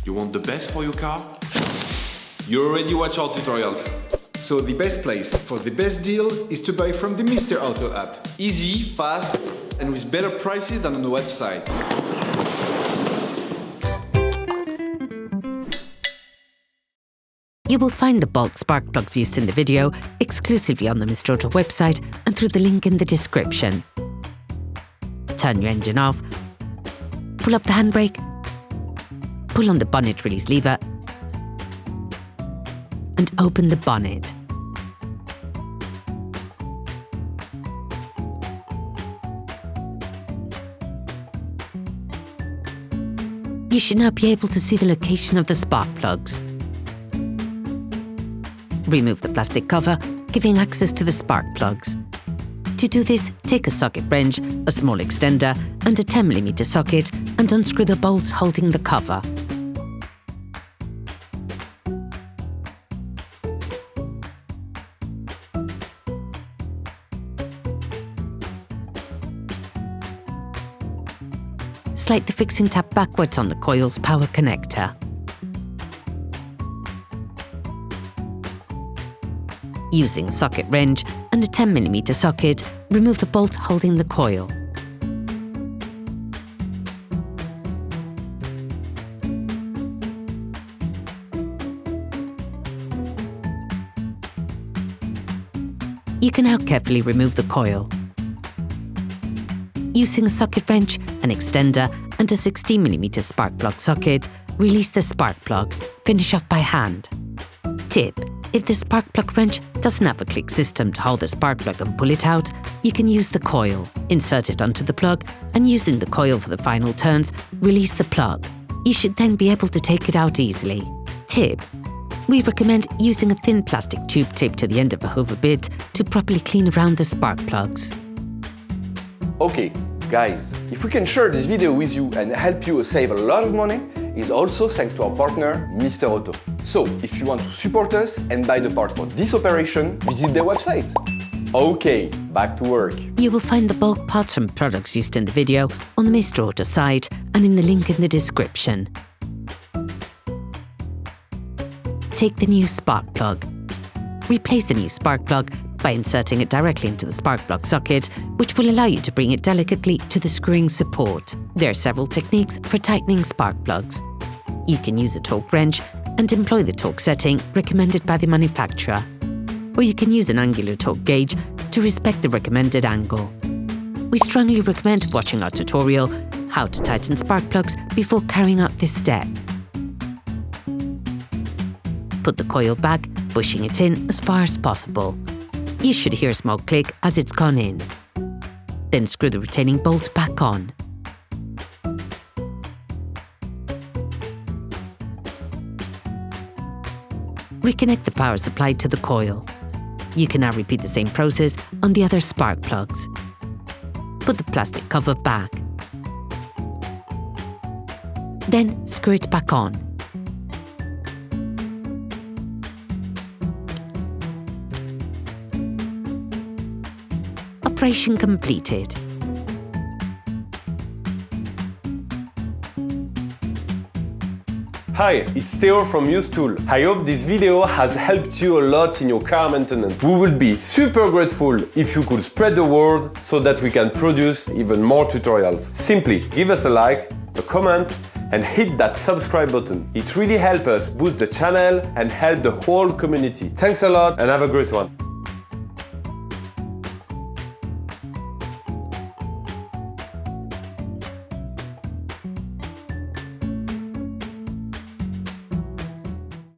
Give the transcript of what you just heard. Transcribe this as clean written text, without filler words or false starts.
You want the best for your car? You already watch our tutorials. So the best place for the best deal is to buy from the Mr. Auto app. Easy, fast, and with better prices than on the website. You will find the bulk spark plugs used in the video exclusively on the Mr. Auto website and through the link in the description. Turn your engine off, pull up the handbrake, pull on the bonnet release lever and open the bonnet. You should now be able to see the location of the spark plugs. Remove the plastic cover, giving access to the spark plugs. To do this, take a socket wrench, a small extender and a 10mm socket and unscrew the bolts holding the cover. Slide the fixing tab backwards on the coil's power connector. Using a socket wrench and a 10mm socket, remove the bolt holding the coil. You can now carefully remove the coil. Using a socket wrench, an extender and a 16mm spark plug socket, release the spark plug. Finish off by hand. Tip: if the spark plug wrench doesn't have a click system to hold the spark plug and pull it out, you can use the coil. Insert it onto the plug and using the coil for the final turns, release the plug. You should then be able to take it out easily. Tip: we recommend using a thin plastic tube taped to the end of a hoover bit to properly clean around the spark plugs. Okay, guys, if we can share this video with you and help you save a lot of money, is also thanks to our partner, Mr. Auto. So, if you want to support us and buy the parts for this operation, visit their website. Okay, back to work. You will find the bulk parts and products used in the video on the Mr. Auto site and in the link in the description. Take the new spark plug. Replace the new spark plug by inserting it directly into the spark plug socket, which will allow you to bring it delicately to the screwing support. There are several techniques for tightening spark plugs. You can use a torque wrench and employ the torque setting recommended by the manufacturer, or you can use an angular torque gauge to respect the recommended angle. We strongly recommend watching our tutorial, How to Tighten Spark Plugs, before carrying out this step. Put the coil back, pushing it in as far as possible. You should hear a small click as it's gone in. Then screw the retaining bolt back on. Reconnect the power supply to the coil. You can now repeat the same process on the other spark plugs. Put the plastic cover back. Then screw it back on. Operation completed. Hi, it's Theo from UseTool. I hope this video has helped you a lot in your car maintenance. We will be super grateful if you could spread the word so that we can produce even more tutorials. Simply give us a like, a comment, and hit that subscribe button. It really helps us boost the channel and help the whole community. Thanks a lot and have a great one.